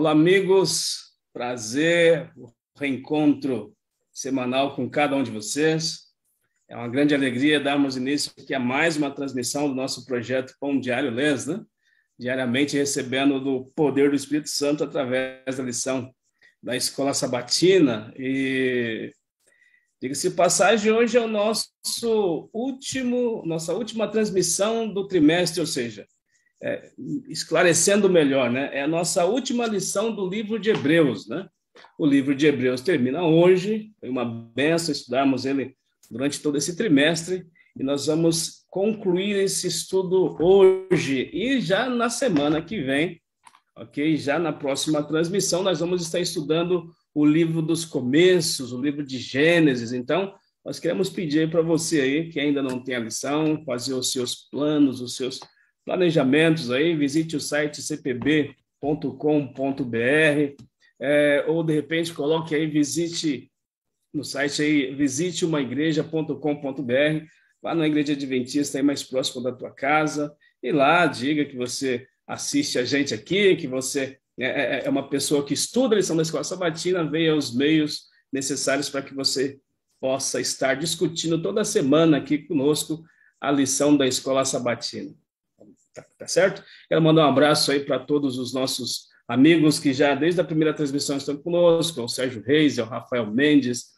Olá, amigos. Prazer, o reencontro semanal com cada um de vocês. É uma grande alegria darmos início aqui a mais uma transmissão do nosso projeto Pão Diário Lês, né? Diariamente recebendo do poder do Espírito Santo através da lição da Escola Sabatina. E, diga-se de passagem, hoje é o nossa última transmissão do trimestre, ou seja, esclarecendo melhor, né? É a nossa última lição do livro de Hebreus, né? O livro de Hebreus termina hoje, foi uma bênção estudarmos ele durante todo esse trimestre, e nós vamos concluir esse estudo hoje, e já na semana que vem, ok? Já na próxima transmissão, nós vamos estar estudando o livro dos começos, o livro de Gênesis. Então, nós queremos pedir para você aí, que ainda não tem a lição, fazer os seus planos, os seus planejamentos aí, visite o site cpb.com.br, ou de repente coloque aí, visite no site aí, visiteumaigreja.com.br, vá na igreja adventista aí mais próximo da tua casa, e lá diga que você assiste a gente aqui, que você é uma pessoa que estuda a lição da Escola Sabatina, venha os meios necessários para que você possa estar discutindo toda semana aqui conosco a lição da Escola Sabatina. Tá certo? Quero mandar um abraço aí para todos os nossos amigos que já desde a primeira transmissão estão conosco, é o Sérgio Reis, é o Rafael Mendes,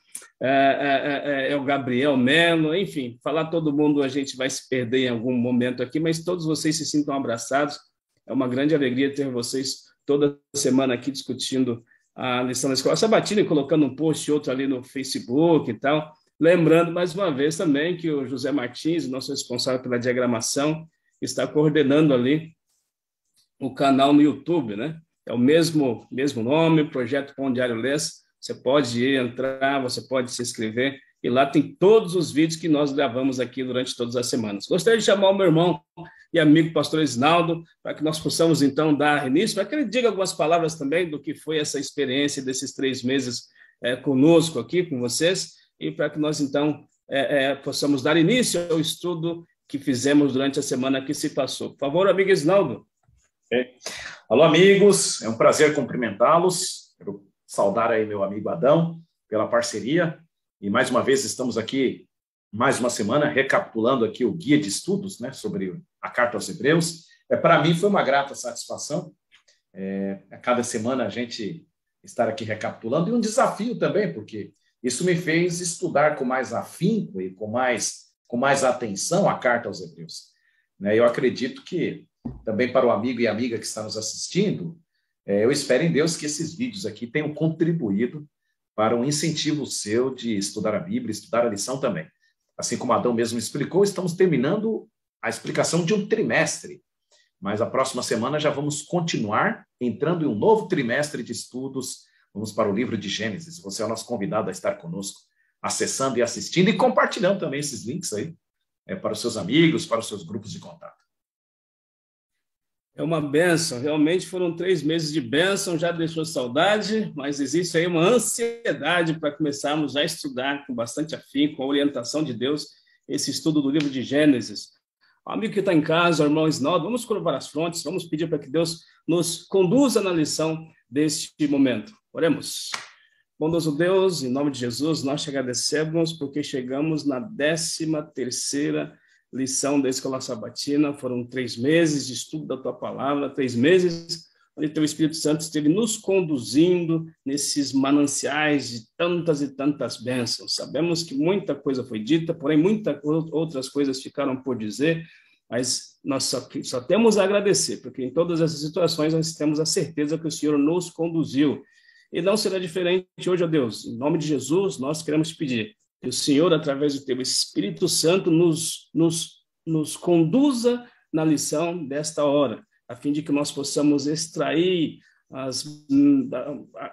é o Gabriel Melo, enfim, falar todo mundo a gente vai se perder em algum momento aqui, mas todos vocês se sintam abraçados. É uma grande alegria ter vocês toda semana aqui discutindo a lição da Escola Sabatina e colocando um post e outro ali no Facebook e tal. Lembrando mais uma vez também que o José Martins, nosso responsável pela diagramação, está coordenando ali o canal no YouTube, né? É o mesmo nome, Projeto Pão Diário Lês. Você pode entrar, você pode se inscrever, e lá tem todos os vídeos que nós gravamos aqui durante todas as semanas. Gostaria de chamar o meu irmão e amigo pastor Isnaldo, para que nós possamos, então, dar início, para que ele diga algumas palavras também do que foi essa experiência desses 3 meses conosco aqui, com vocês, e para que nós, então, possamos dar início ao estudo que fizemos durante a semana que se passou. Por favor, amigo Isnaldo. Alô, amigos, é um prazer cumprimentá-los. Quero saudar aí meu amigo Adão pela parceria, e mais uma vez estamos aqui, mais uma semana, recapitulando aqui o guia de estudos, né, sobre a Carta aos Hebreus. Para mim foi uma grata satisfação, a cada semana a gente estar aqui recapitulando, e um desafio também, porque isso me fez estudar com mais afinco e com mais atenção a Carta aos Hebreus. Eu acredito que também para o amigo e amiga que está nos assistindo, eu espero em Deus que esses vídeos aqui tenham contribuído para um incentivo seu de estudar a Bíblia, estudar a lição também. Assim como Adão mesmo explicou, estamos terminando a explicação de um trimestre, mas a próxima semana já vamos continuar entrando em um novo trimestre de estudos. Vamos para o livro de Gênesis. Você é o nosso convidado a estar conosco, acessando e assistindo e compartilhando também esses links aí para os seus amigos, para os seus grupos de contato. É uma bênção, realmente foram 3 meses de bênção, já deixou saudade, mas existe aí uma ansiedade para começarmos a estudar com bastante afinco, com a orientação de Deus, esse estudo do livro de Gênesis. O amigo que está em casa, o irmão Isnaldo, vamos curvar as frontes, vamos pedir para que Deus nos conduza na lição deste momento. Oremos. Bondoso Deus, em nome de Jesus, nós te agradecemos porque chegamos na 13ª lição da Escola Sabatina. Foram 3 meses de estudo da tua palavra, 3 meses onde teu Espírito Santo esteve nos conduzindo nesses mananciais de tantas e tantas bênçãos. Sabemos que muita coisa foi dita, porém muitas outras coisas ficaram por dizer, mas nós só temos a agradecer, porque em todas essas situações nós temos a certeza que o Senhor nos conduziu. E não será diferente hoje, ó Deus. Em nome de Jesus, nós queremos te pedir que o Senhor, através do teu Espírito Santo, nos conduza na lição desta hora, a fim de que nós possamos extrair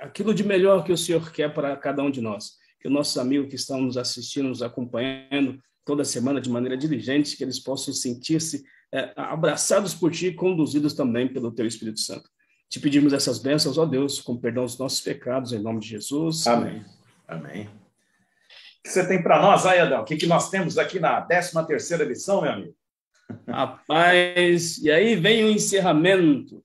aquilo de melhor que o Senhor quer para cada um de nós. Que os nossos amigos que estão nos assistindo, nos acompanhando toda semana de maneira diligente, que eles possam sentir-se abraçados por ti e conduzidos também pelo teu Espírito Santo. Te pedimos essas bênçãos, ó Deus, com perdão dos nossos pecados, em nome de Jesus. Amém. Amém. O que você tem para nós aí, Adão? O que nós temos aqui na 13ª lição, meu amigo? Rapaz, e aí vem o encerramento.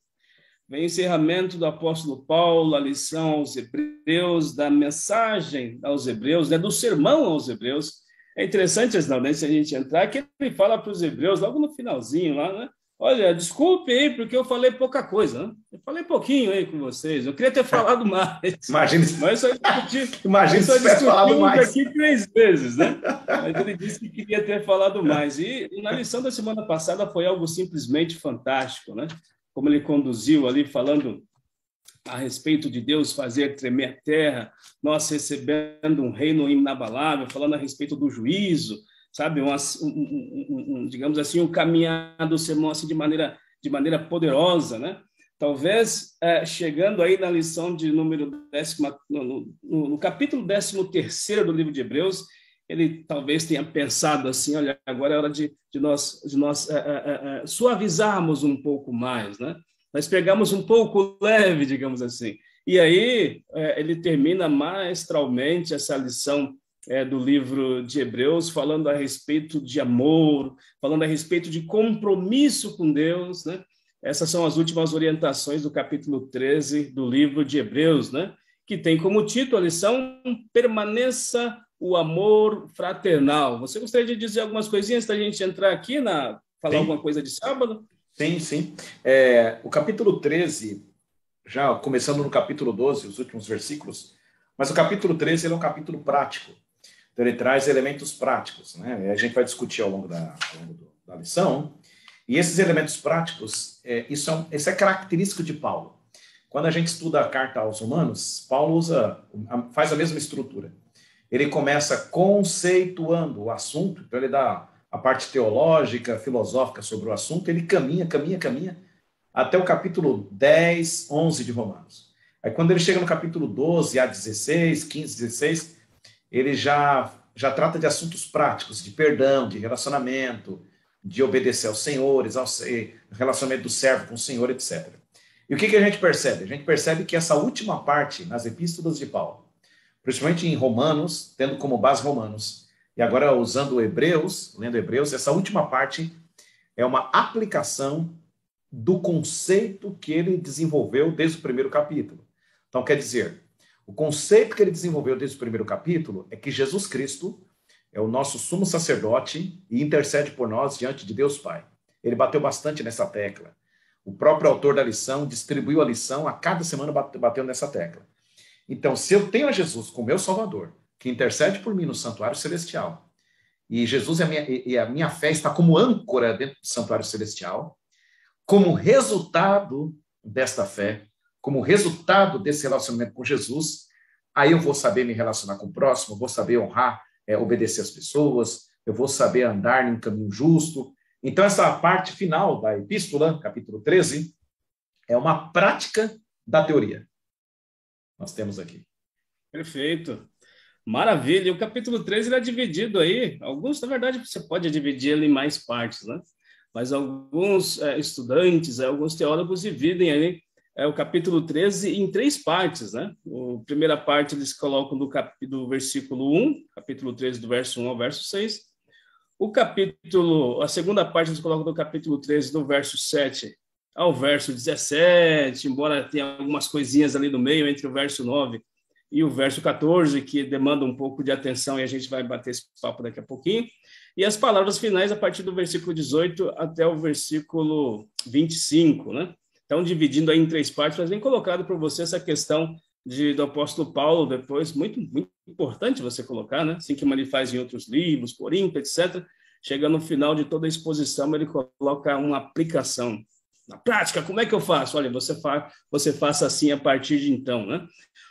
vem o encerramento do apóstolo Paulo, a lição aos Hebreus, da mensagem aos Hebreus, né, do sermão aos Hebreus. É interessante, Asnaldo, né, se a gente entrar, que ele fala para os Hebreus, logo no finalzinho lá, né? Olha, desculpe aí, porque eu falei pouca coisa, né? Eu falei pouquinho aí com vocês, eu queria ter falado mais. Imagina, mas imagina se tivesse falado discutimos mais. aqui 3 vezes, né? Mas ele disse que queria ter falado mais. E na lição da semana passada foi algo simplesmente fantástico, né? Como ele conduziu ali, falando a respeito de Deus fazer tremer a terra, nós recebendo um reino inabalável, falando a respeito do juízo, sabe, digamos assim, um caminhar do sermão assim, de maneira poderosa, né? Talvez, chegando aí na lição de número 10, no capítulo 13º do livro de Hebreus, ele talvez tenha pensado assim, olha, agora é hora de nós suavizarmos um pouco mais, né? Nós pegamos um pouco leve, digamos assim. E aí ele termina maestralmente essa lição do livro de Hebreus, falando a respeito de amor, falando a respeito de compromisso com Deus, né? Essas são as últimas orientações do capítulo 13 do livro de Hebreus, né? Que tem como título a lição Permaneça o Amor Fraternal. Você gostaria de dizer algumas coisinhas para a gente entrar aqui, falar alguma coisa de sábado? Sim, sim. O capítulo 13, já começando no capítulo 12, os últimos versículos, mas o capítulo 13 ele é um capítulo prático. Então, ele traz elementos práticos, né? A gente vai discutir ao longo da lição. E esses elementos práticos, isso é característico de Paulo. Quando a gente estuda a carta aos Romanos, Paulo faz a mesma estrutura. Ele começa conceituando o assunto, então ele dá a parte teológica, filosófica sobre o assunto, ele caminha, até o capítulo 10, 11 de Romanos. Aí quando ele chega no capítulo 12, a 16, 15, 16, ele já trata de assuntos práticos, de perdão, de relacionamento, de obedecer aos senhores, relacionamento do servo com o Senhor, etc. E o que a gente percebe? A gente percebe que essa última parte, nas epístolas de Paulo, principalmente em Romanos, tendo como base Romanos, e agora usando Hebreus, lendo Hebreus, essa última parte é uma aplicação do conceito que ele desenvolveu desde o primeiro capítulo. Então, quer dizer, o conceito que ele desenvolveu desde o primeiro capítulo é que Jesus Cristo é o nosso sumo sacerdote e intercede por nós diante de Deus Pai. Ele bateu bastante nessa tecla. O próprio autor da lição distribuiu a lição, a cada semana bateu nessa tecla. Então, se eu tenho a Jesus como meu Salvador, que intercede por mim no santuário celestial, e Jesus e a minha fé está como âncora dentro do santuário celestial, como resultado desta fé, como resultado desse relacionamento com Jesus, aí eu vou saber me relacionar com o próximo, vou saber honrar, obedecer as pessoas, eu vou saber andar em um caminho justo. Então, essa parte final da epístola, capítulo 13, é uma prática da teoria. Nós temos aqui. Perfeito. Maravilha. E o capítulo 13 ele é dividido aí. Alguns, na verdade, você pode dividir ele em mais partes, né? Mas alguns estudantes, alguns teólogos dividem aí o capítulo 13 em 3 partes, né? A primeira parte eles colocam do versículo 1, capítulo 13, do verso 1 ao verso 6. A segunda parte eles colocam do capítulo 13, do verso 7 ao verso 17, embora tenha algumas coisinhas ali no meio, entre o verso 9 e o verso 14, que demanda um pouco de atenção, e a gente vai bater esse papo daqui a pouquinho. E as palavras finais a partir do versículo 18 até o versículo 25, né? Então, dividindo aí em 3 partes, mas bem colocado por você essa questão do apóstolo Paulo, depois, muito, muito importante você colocar, né? Assim como ele faz em outros livros, Corinto, etc. Chega no final de toda a exposição, ele coloca uma aplicação. Na prática, como é que eu faço? Olha, você faça assim a partir de então, né?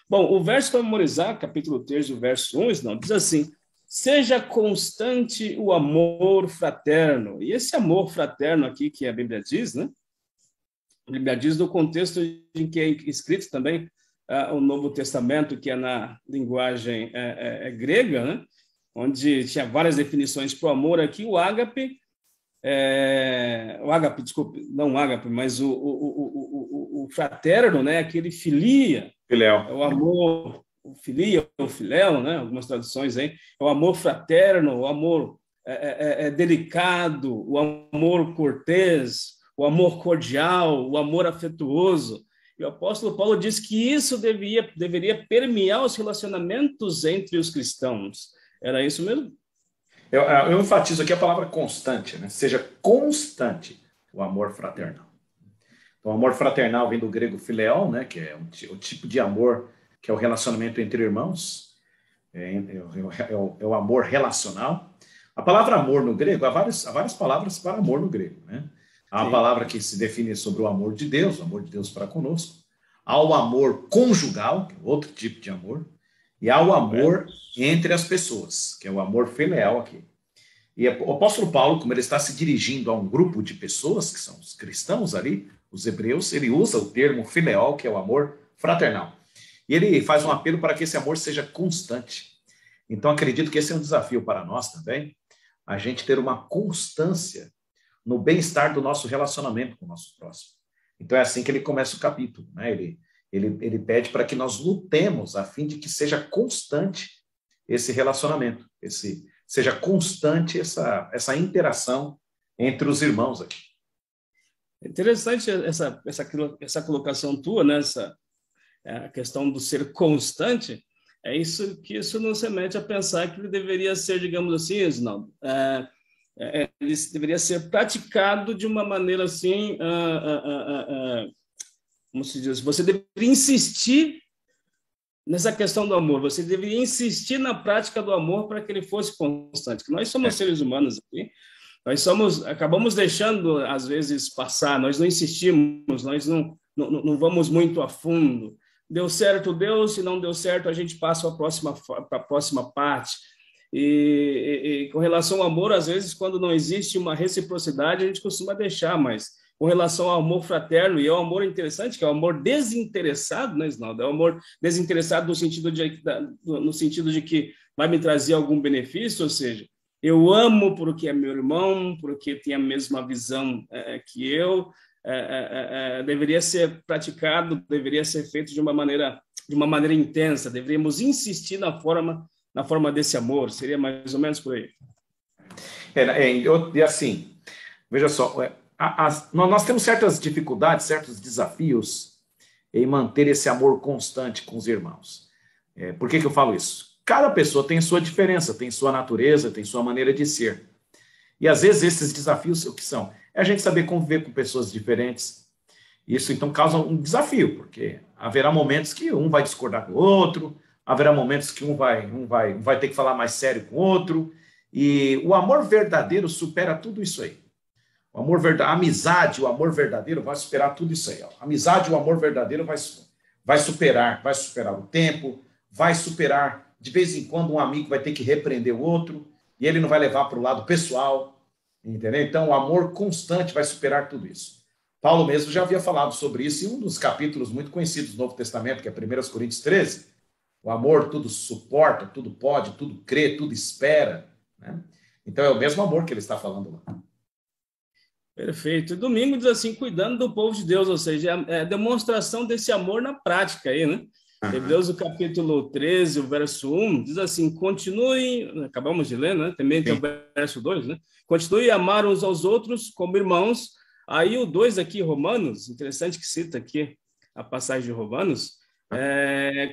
Bom, o verso para memorizar, capítulo 13, o verso 1, não, diz assim: seja constante o amor fraterno. E esse amor fraterno aqui que a Bíblia diz, né? A Bíblia diz no contexto em que é escrito também o Novo Testamento, que é na linguagem grega, né? Onde tinha várias definições para o amor aqui. O ágape, desculpe, não o ágape, mas o fraterno, né? Aquele filia, Filéu. é o amor, o filia, o filéu, né? Algumas traduções aí, é o amor fraterno, o amor delicado, o amor cortês, o amor cordial, o amor afetuoso. E o apóstolo Paulo diz que isso deveria permear os relacionamentos entre os cristãos. Era isso mesmo? Eu enfatizo aqui a palavra constante, né? Seja constante o amor fraternal. Então, o amor fraternal vem do grego phileon, né? Que é o tipo de amor que é o relacionamento entre irmãos, é o amor relacional. A palavra amor no grego, há várias palavras para amor no grego, né? Há uma palavra que se define sobre o amor de Deus para conosco. Há o amor conjugal, que é outro tipo de amor. E há o amor entre as pessoas, que é o amor filial aqui. E o apóstolo Paulo, como ele está se dirigindo a um grupo de pessoas, que são os cristãos ali, os hebreus, ele usa o termo fileol, que é o amor fraternal. E ele faz um apelo para que esse amor seja constante. Então, acredito que esse é um desafio para nós também, a gente ter uma constância no bem-estar do nosso relacionamento com o nosso próximo. Então, é assim que ele começa o capítulo, né? Ele pede para que nós lutemos a fim de que seja constante esse relacionamento, seja constante essa interação entre os irmãos aqui. Interessante essa colocação tua, né? A questão do ser constante. É isso que isso nos remete a pensar que ele deveria ser, digamos assim, não, ele deveria ser praticado de uma maneira assim, como se diz, você deveria insistir nessa questão do amor, você deveria insistir na prática do amor para que ele fosse constante. Que nós somos seres humanos aqui, acabamos deixando às vezes passar, nós não insistimos, nós não vamos muito a fundo. Deu certo, deu, se não deu certo, a gente passa para a próxima parte. E com relação ao amor, às vezes, quando não existe uma reciprocidade, a gente costuma deixar, mas com relação ao amor fraterno, e é um amor interessante, que é o amor desinteressado, né, Isnaldo? É o amor desinteressado no sentido de que vai me trazer algum benefício, ou seja, eu amo porque é meu irmão, porque tem a mesma visão que eu, deveria ser praticado, deveria ser feito de uma maneira intensa, deveríamos insistir na forma desse amor, seria mais ou menos por aí. E assim, veja só, nós temos certas dificuldades, certos desafios em manter esse amor constante com os irmãos. Por que eu falo isso? Cada pessoa tem sua diferença, tem sua natureza, tem sua maneira de ser. E às vezes esses desafios, o que são? É a gente saber conviver com pessoas diferentes. Isso então causa um desafio, porque haverá momentos que um vai discordar com o outro, haverá momentos que um vai ter que falar mais sério com o outro, e o amor verdadeiro supera tudo isso aí. A amizade, o amor verdadeiro vai superar tudo isso aí. A amizade, o amor verdadeiro vai superar o tempo, vai superar, de vez em quando um amigo vai ter que repreender o outro, e ele não vai levar para o lado pessoal, entendeu? Então, o amor constante vai superar tudo isso. Paulo mesmo já havia falado sobre isso em um dos capítulos muito conhecidos do Novo Testamento, que é 1 Coríntios 13. O amor tudo suporta, tudo pode, tudo crê, tudo espera, né? Então, é o mesmo amor que ele está falando lá. Perfeito. E domingo diz assim, cuidando do povo de Deus, ou seja, é a demonstração desse amor na prática aí, né? Hebreus, o capítulo 13, o verso 1, diz assim, continue, acabamos de ler, né? Também tem o verso 2, né? Continue a amar uns aos outros como irmãos. Aí o 2 aqui, Romanos, interessante que cita aqui a passagem de Romanos,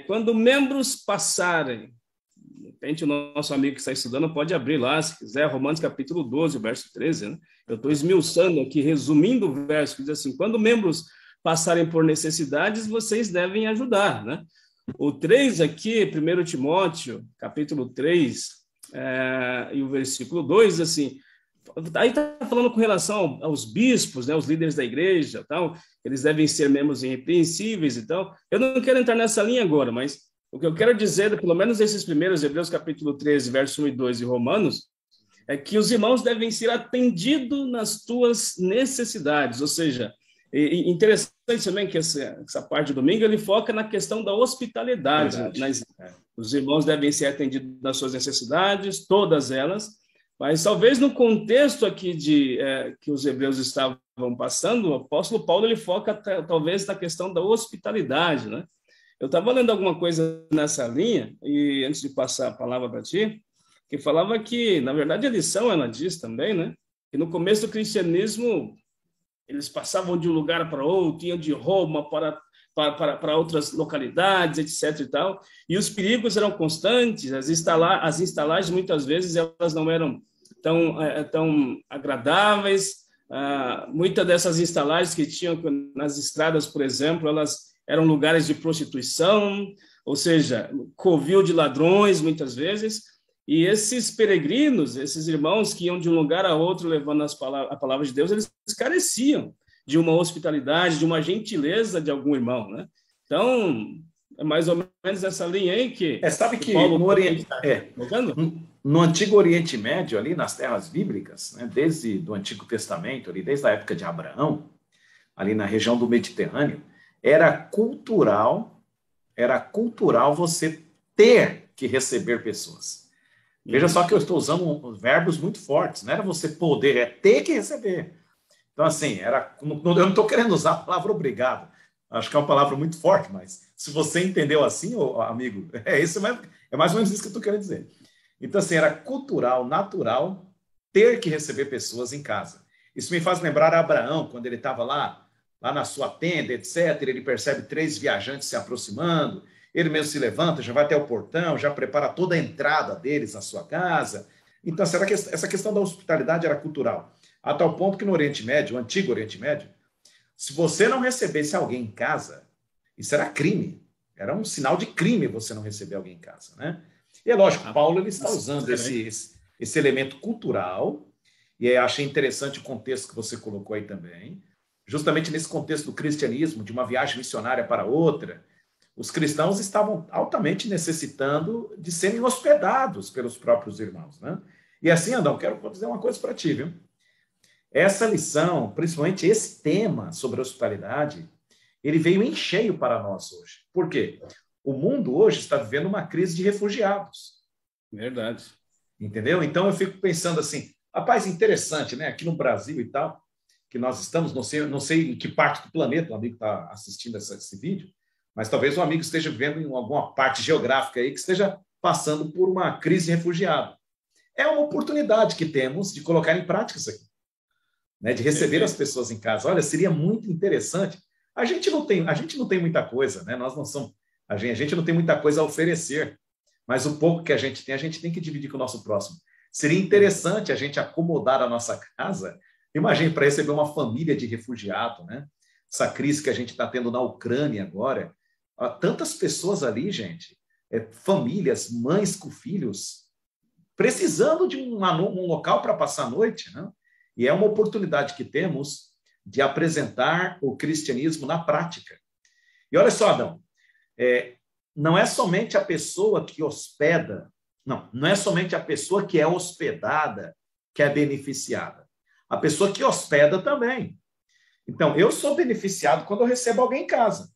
quando membros passarem, de repente o nosso amigo que está estudando pode abrir lá, se quiser, Romanos capítulo 12, verso 13, né? Eu estou esmiuçando aqui, resumindo o verso, que diz assim, quando membros passarem por necessidades, vocês devem ajudar, né? O 3 aqui, 1 Timóteo, capítulo 3, e o versículo 2, assim, aí está falando com relação aos bispos, né, os líderes da igreja, tal, eles devem ser membros irrepreensíveis e tal. Eu não quero entrar nessa linha agora, mas o que eu quero dizer, pelo menos esses primeiros, Hebreus capítulo 13, verso 1 e 2 e Romanos, é que os irmãos devem ser atendidos nas tuas necessidades, ou seja, interessante também que essa parte do domingo ele foca na questão da hospitalidade. Os irmãos devem ser atendidos nas suas necessidades, todas elas, mas talvez no contexto aqui que os hebreus estavam passando, o apóstolo Paulo ele foca talvez na questão da hospitalidade, né? Eu estava lendo alguma coisa nessa linha, e antes de passar a palavra para ti, que falava que, na verdade, a lição ela diz também, né? Que no começo do cristianismo Eles passavam de um lugar para outro, iam de Roma para outras localidades, etc. e tal. E os perigos eram constantes, as instalagens, muitas vezes, elas não eram tão agradáveis. Muitas dessas instalagens que tinham nas estradas, por exemplo, elas eram lugares de prostituição, ou seja, covil de ladrões, muitas vezes. E esses peregrinos, esses irmãos que iam de um lugar a outro levando a palavra de Deus, eles careciam de uma hospitalidade, de uma gentileza de algum irmão, né? Então, é mais ou menos essa linha aí que... sabe que Paulo no Antigo Oriente Médio, ali nas terras bíblicas, né, desde o Antigo Testamento, ali, desde a época de Abraão, ali na região do Mediterrâneo, era cultural você ter que receber pessoas. Veja só que eu estou usando verbos muito fortes, não era você poder, é ter que receber. Então, assim, eu não estou querendo usar a palavra obrigado, acho que é uma palavra muito forte, mas se você entendeu assim, amigo, é mais ou menos isso que eu estou querendo dizer. Então, assim, era cultural, natural, ter que receber pessoas em casa. Isso me faz lembrar Abraão, quando ele estava lá na sua tenda, etc., ele percebe 3 viajantes se aproximando, ele mesmo se levanta, já vai até o portão, já prepara toda a entrada deles à sua casa. Então, será que essa questão da hospitalidade era cultural? A tal ponto que no Oriente Médio, o Antigo Oriente Médio, se você não recebesse alguém em casa, isso era crime. Era um sinal de crime você não receber alguém em casa, né? E é lógico, Paulo ele está usando esse elemento cultural, e eu achei interessante o contexto que você colocou aí também, justamente nesse contexto do cristianismo, de uma viagem missionária para outra, os cristãos estavam altamente necessitando de serem hospedados pelos próprios irmãos, né? E assim, Adão, vou dizer uma coisa para ti, viu? Essa lição, principalmente esse tema sobre a hospitalidade, ele veio em cheio para nós hoje. Por quê? O mundo hoje está vivendo uma crise de refugiados. Verdade. Entendeu? Então eu fico pensando assim, rapaz, interessante, né? Aqui no Brasil e tal, que nós estamos, não sei em que parte do planeta o amigo está assistindo esse vídeo, mas talvez o amigo esteja vivendo em alguma parte geográfica aí que esteja passando por uma crise de refugiado. É uma oportunidade que temos de colocar em prática isso aqui, né? De receber as pessoas em casa. Olha, seria muito interessante. A gente não tem muita coisa, né? Nós não somos, a gente não tem muita coisa a oferecer, mas o pouco que a gente tem que dividir com o nosso próximo. Seria interessante a gente acomodar a nossa casa. Imagine para receber uma família de refugiado, né? Essa crise que a gente está tendo na Ucrânia agora. Há tantas pessoas ali, gente, famílias, mães com filhos, precisando de um local para passar a noite, né? E é uma oportunidade que temos de apresentar o cristianismo na prática. E olha só, Adão, não é somente a pessoa que hospeda, não é somente a pessoa que é hospedada que é beneficiada. A pessoa que hospeda também. Então, eu sou beneficiado quando eu recebo alguém em casa.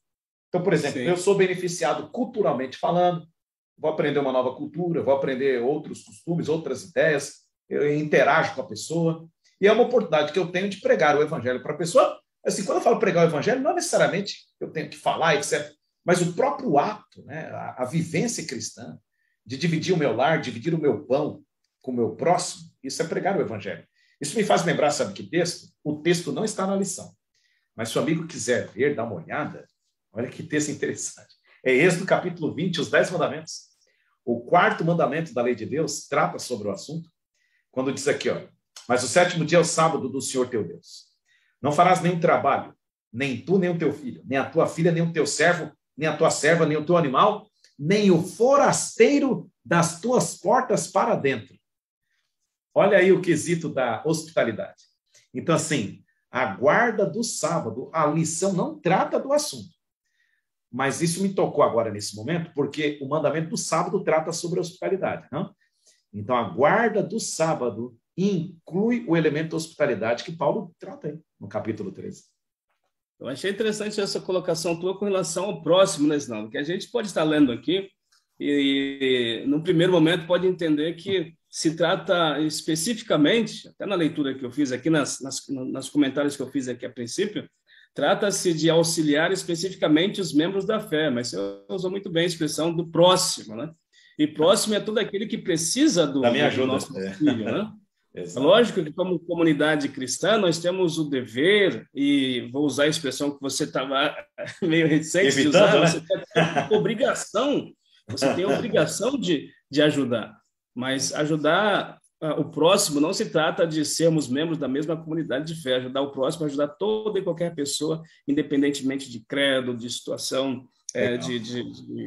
Então, por exemplo, eu sou beneficiado culturalmente falando, vou aprender uma nova cultura, vou aprender outros costumes, outras ideias, eu interajo com a pessoa, e é uma oportunidade que eu tenho de pregar o evangelho para a pessoa. Assim, quando eu falo pregar o evangelho, não necessariamente eu tenho que falar, etc., mas o próprio ato, né, a vivência cristã, de dividir o meu lar, dividir o meu pão com o meu próximo, isso é pregar o evangelho. Isso me faz lembrar, sabe que texto? O texto não está na lição, mas se o amigo quiser ver, dá uma olhada, olha que texto interessante. É Êxodo capítulo 20, os 10 mandamentos. O 4º mandamento da lei de Deus trata sobre o assunto, quando diz aqui, ó, mas o 7º dia é o sábado do Senhor teu Deus. Não farás nenhum trabalho, nem tu, nem o teu filho, nem a tua filha, nem o teu servo, nem a tua serva, nem o teu animal, nem o forasteiro das tuas portas para dentro. Olha aí o quesito da hospitalidade. Então, assim, a guarda do sábado, a lição não trata do assunto. Mas isso me tocou agora nesse momento, porque o mandamento do sábado trata sobre a hospitalidade. Não? Então, a guarda do sábado inclui o elemento da hospitalidade que Paulo trata aí, no capítulo 13. Eu achei interessante essa colocação tua com relação ao próximo, né, Sinaldo? Que a gente pode estar lendo aqui e, no primeiro momento, pode entender que se trata especificamente, até na leitura que eu fiz aqui, nos comentários que eu fiz aqui a princípio, trata-se de auxiliar especificamente os membros da fé, mas você usou muito bem a expressão do próximo, né? E próximo é todo aquele que precisa do da minha ajuda. nosso auxílio, né? É lógico que, como comunidade cristã, nós temos o dever, e vou usar a expressão que você estava meio reticente de usar, né? você tem a obrigação de ajudar, mas ajudar o próximo não se trata de sermos membros da mesma comunidade de fé. Ajudar o próximo é ajudar toda e qualquer pessoa, independentemente de credo, de situação,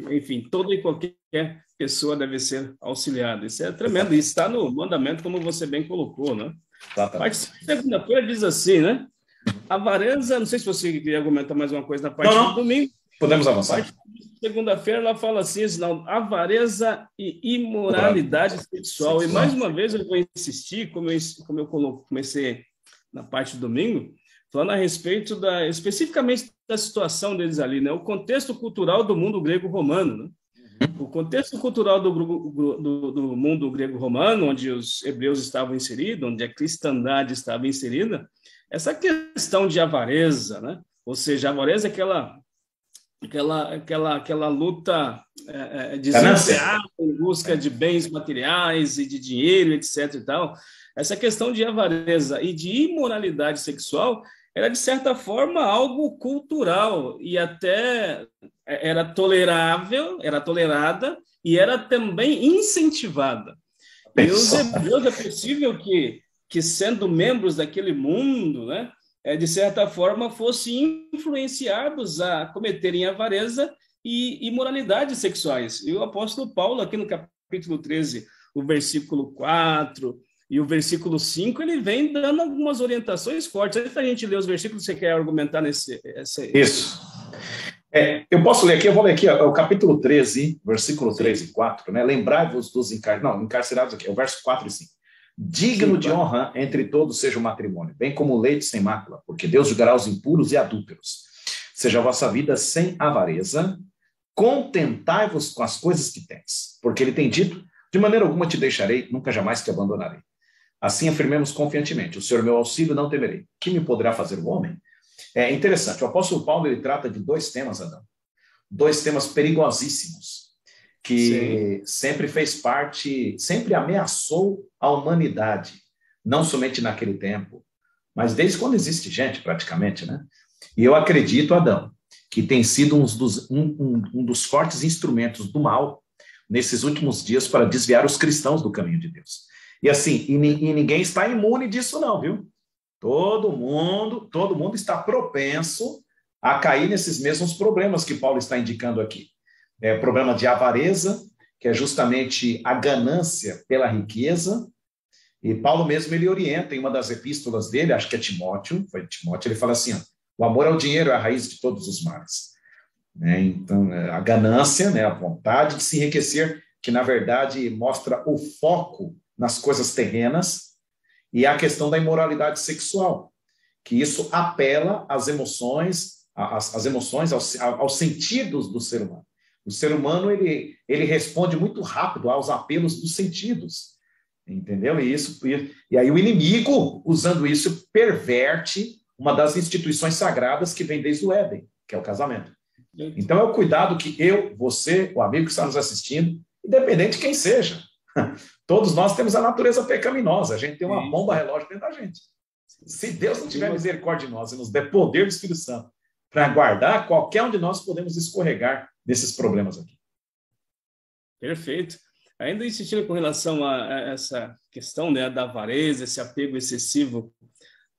enfim, toda e qualquer pessoa deve ser auxiliada. Isso é tremendo, e está no mandamento, como você bem colocou, né? Parte segunda-feira diz assim, né? Avareza, não sei se você queria argumentar mais uma coisa na parte do domingo. Podemos avançar. Segunda-feira ela fala assim, não, avareza e imoralidade sexual. E mais uma vez eu vou insistir, como eu comecei na parte do domingo, falando a respeito especificamente da situação deles ali, né? O contexto cultural do mundo grego-romano, né? O contexto cultural do mundo grego-romano, onde os hebreus estavam inseridos, onde a cristandade estava inserida, essa questão de avareza, né? Ou seja, a avareza é aquela luta desenfreada em busca de bens materiais e de dinheiro, etc. e tal. Essa questão de avareza e de imoralidade sexual era, de certa forma, algo cultural e até era tolerável, era tolerada e era também incentivada. E os hebreus, é possível que sendo membros daquele mundo, né, de certa forma, fossem influenciados a cometerem avareza e imoralidades sexuais. E o apóstolo Paulo, aqui no capítulo 13, o versículo 4 e o versículo 5, ele vem dando algumas orientações fortes. Antes da gente ler os versículos, você quer argumentar nesse... Isso. Eu posso ler aqui, eu vou ler aqui, o capítulo 13, versículo 3 e 4, né? Lembrai-vos dos encarcerados aqui, é o verso 4 e 5. Digno de honra entre todos seja o matrimônio, bem como o leite sem mácula, porque Deus julgará os impuros e adúlteros. Seja a vossa vida sem avareza, contentai-vos com as coisas que tens, porque ele tem dito, de maneira alguma te deixarei, nunca jamais te abandonarei. Assim afirmemos confiantemente, o Senhor meu auxílio, não temerei. Que me poderá fazer o homem? É interessante, o apóstolo Paulo ele trata de dois temas, Adão. Dois temas perigosíssimos, que sempre fez parte, sempre ameaçou a humanidade, não somente naquele tempo, mas desde quando existe gente, praticamente, né? E eu acredito, Adão, que tem sido um dos fortes instrumentos do mal nesses últimos dias para desviar os cristãos do caminho de Deus. E assim, e ninguém está imune disso não, viu? Todo mundo está propenso a cair nesses mesmos problemas que Paulo está indicando aqui. Problema de avareza, que é justamente a ganância pela riqueza, e Paulo mesmo ele orienta em uma das epístolas dele, acho que é Timóteo, ele fala assim, o amor ao dinheiro é a raiz de todos os males. Então, a ganância, a vontade de se enriquecer, que na verdade mostra o foco nas coisas terrenas, e a questão da imoralidade sexual, que isso apela às emoções, aos sentidos do ser humano. O ser humano ele responde muito rápido aos apelos dos sentidos, entendeu? E aí o inimigo, usando isso, perverte uma das instituições sagradas que vem desde o Éden, que é o casamento. Então é o cuidado que você, o amigo que está nos assistindo, independente de quem seja, todos nós temos a natureza pecaminosa, a gente tem uma bomba relógio dentro da gente. Se Deus não tiver misericórdia de nós e nos der poder do Espírito Santo para guardar, qualquer um de nós podemos escorregar nesses problemas aqui. Perfeito. Ainda insistindo com relação a essa questão, né, da avareza, esse apego excessivo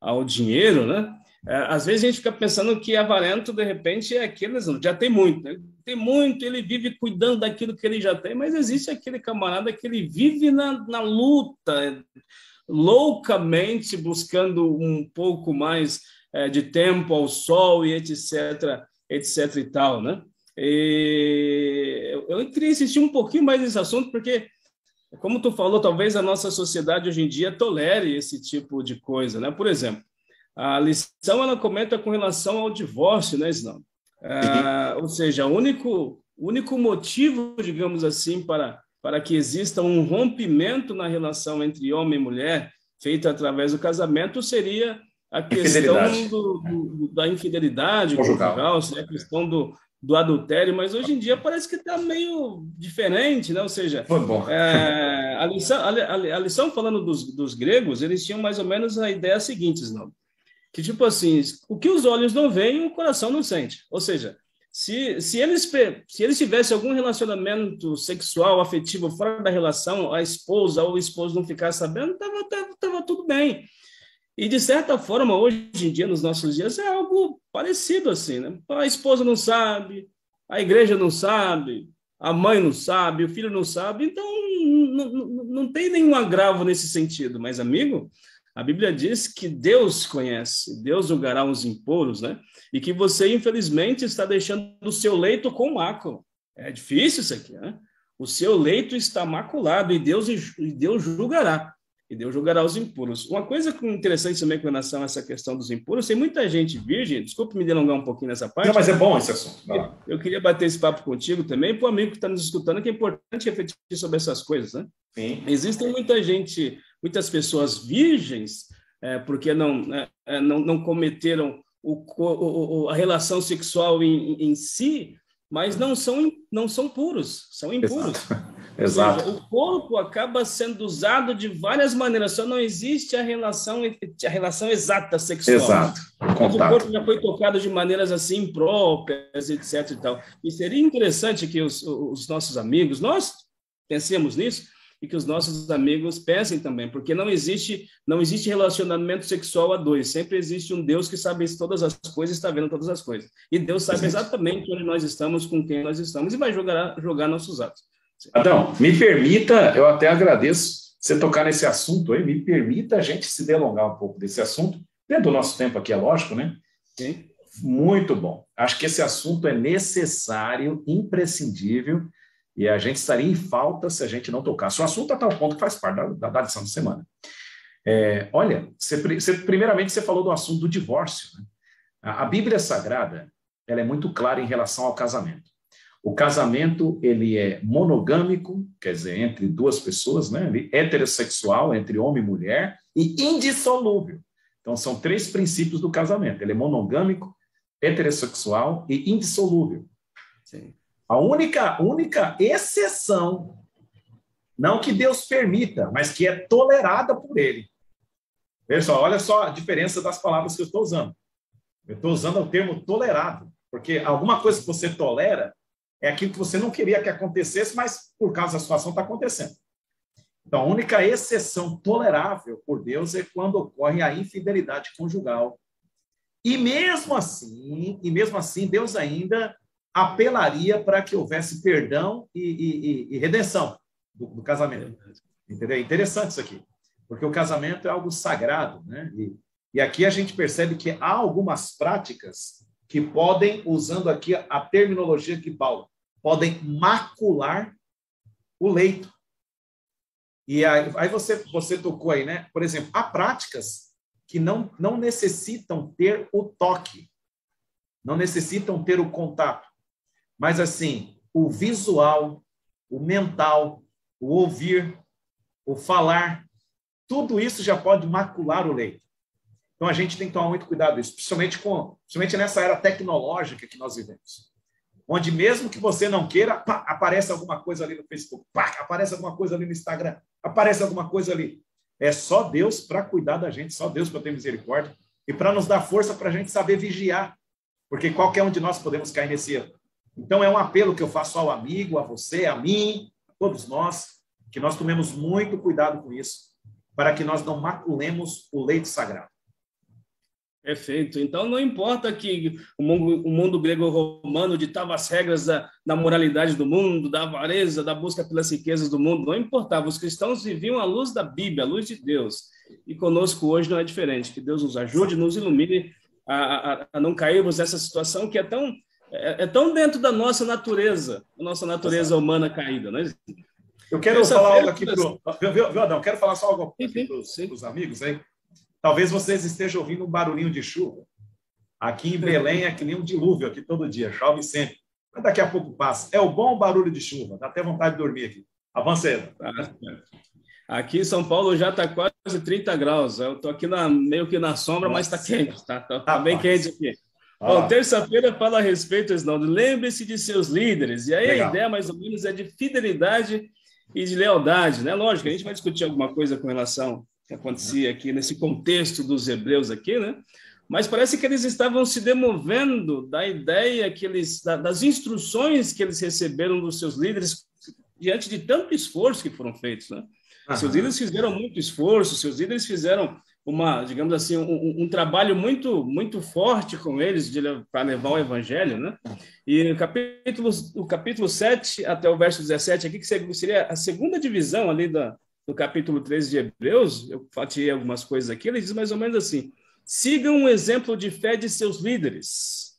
ao dinheiro, né? Às vezes a gente fica pensando que avarento, de repente, é aquele, já tem muito, né? Tem muito, ele vive cuidando daquilo que ele já tem, mas existe aquele camarada que ele vive na luta, loucamente buscando um pouco mais de tempo ao sol e etc e tal, né? E eu queria insistir um pouquinho mais nesse assunto, porque, como tu falou, talvez a nossa sociedade hoje em dia tolere esse tipo de coisa, né? Por exemplo, a lição ela comenta com relação ao divórcio, né, Isnão? Ou seja, o único motivo, digamos assim, para que exista um rompimento na relação entre homem e mulher, feito através do casamento, seria a questão da infidelidade conjugal, a questão do adultério, mas hoje em dia parece que está meio diferente, né? Ou seja, Foi bom. A lição falando dos gregos, eles tinham mais ou menos a ideia seguinte, não? Que tipo assim, o que os olhos não veem, o coração não sente. Ou seja, se eles tivessem algum relacionamento sexual, afetivo fora da relação, a esposa ou o esposo não ficar sabendo, tava tudo bem. E, de certa forma, hoje em dia, nos nossos dias, é algo parecido assim, né? A esposa não sabe, a igreja não sabe, a mãe não sabe, o filho não sabe, então não tem nenhum agravo nesse sentido. Mas, amigo, a Bíblia diz que Deus conhece, Deus julgará os impuros, né? E que você, infelizmente, está deixando o seu leito com mácula. É difícil isso aqui, né? O seu leito está maculado e Deus julgará. E Deus julgará os impuros. Uma coisa interessante também com relação a essa questão dos impuros, tem muita gente virgem, desculpe me delongar um pouquinho nessa parte. Não, mas é bom esse assunto. Eu queria bater esse papo contigo também, para o amigo que está nos escutando, que é importante refletir sobre essas coisas, né? Sim. Existem muitas pessoas virgens, porque não cometeram a relação sexual em si, mas não são puros, são impuros. Exato. Ou seja, o corpo acaba sendo usado de várias maneiras, só não existe a relação exata sexual. Exato. Mas o corpo já foi tocado de maneiras assim impróprias, etc. E tal. E seria interessante que os nossos amigos, nós pensemos nisso, e que os nossos amigos pensem também, porque não existe relacionamento sexual a dois, sempre existe um Deus que sabe todas as coisas, está vendo todas as coisas. E Deus sabe exatamente onde nós estamos, com quem nós estamos, e vai jogar nossos atos. Adão, me permita, eu até agradeço você tocar nesse assunto aí, me permita a gente se delongar um pouco desse assunto, dentro do nosso tempo aqui, é lógico, né? Sim. Muito bom. Acho que esse assunto é necessário, imprescindível, e a gente estaria em falta se a gente não tocasse. O assunto a tal ponto que faz parte da lição de semana. Olha, primeiramente você falou do assunto do divórcio, né? A Bíblia Sagrada, ela é muito clara em relação ao casamento. O casamento, ele é monogâmico, quer dizer, entre duas pessoas, né? Heterossexual, entre homem e mulher, e indissolúvel. Então, são 3 princípios do casamento. Ele é monogâmico, heterossexual e indissolúvel. Sim. A única exceção, não que Deus permita, mas que é tolerada por ele. Pessoal, olha só a diferença das palavras que eu estou usando. Eu estou usando o termo tolerado, porque alguma coisa que você tolera é aquilo que você não queria que acontecesse, mas por causa da situação está acontecendo. Então, a única exceção tolerável por Deus é quando ocorre a infidelidade conjugal. E mesmo assim, Deus ainda apelaria para que houvesse perdão e redenção do casamento. Entendeu? É interessante isso aqui, porque o casamento é algo sagrado, né? E aqui a gente percebe que há algumas práticas que podem, usando aqui a terminologia de Paulo, podem macular o leito. E aí você tocou aí, né? Por exemplo, há práticas que não necessitam ter o toque, não necessitam ter o contato, mas assim, o visual, o mental, o ouvir, o falar, tudo isso já pode macular o leito. Então a gente tem que tomar muito cuidado com isso, principalmente nessa era tecnológica que nós vivemos, onde mesmo que você não queira, pá, aparece alguma coisa ali no Facebook, pá, aparece alguma coisa ali no Instagram, aparece alguma coisa ali. É só Deus para cuidar da gente, só Deus para ter misericórdia e para nos dar força para a gente saber vigiar, porque qualquer um de nós podemos cair nesse erro. Então é um apelo que eu faço ao amigo, a você, a mim, a todos nós, que nós tomemos muito cuidado com isso, para que nós não maculemos o leito sagrado. Perfeito. Então, não importa que o mundo grego-romano ditava as regras da moralidade do mundo, da avareza, da busca pelas riquezas do mundo, não importava. Os cristãos viviam à luz da Bíblia, à luz de Deus. E conosco hoje não é diferente. Que Deus nos ajude, nos ilumine a não cairmos nessa situação que é tão dentro da nossa natureza humana caída. Né? Eu quero falar algo aqui viu, Adão? Quero falar só algo aqui para os amigos aí. Talvez vocês estejam ouvindo um barulhinho de chuva. Aqui em Belém é que nem um dilúvio aqui todo dia, chove sempre. Mas daqui a pouco passa. É o bom barulho de chuva, dá até vontade de dormir aqui. Avança aí. Aqui em São Paulo já está quase 30 graus. Eu estou aqui meio que na sombra, mas está quente. Tá bem quente aqui. Bom, terça-feira fala a respeito, Esnaldo. Lembre-se de seus líderes. E aí Legal. a ideia, mais ou menos, é de fidelidade e de lealdade, né? Lógico, a gente vai discutir alguma coisa com relação ao que acontecia aqui nesse contexto dos hebreus aqui, né? Mas parece que eles estavam se demovendo da ideia que das instruções que eles receberam dos seus líderes diante de tanto esforço que foram feitos, né? Seus líderes fizeram muito esforço, seus líderes fizeram digamos assim, um trabalho muito forte com eles para levar o evangelho, né? E o capítulo 7 até o verso 17 aqui, que seria a segunda divisão ali do capítulo 13 de Hebreus, eu fatiei algumas coisas aqui, ele diz mais ou menos assim: sigam o exemplo de fé de seus líderes.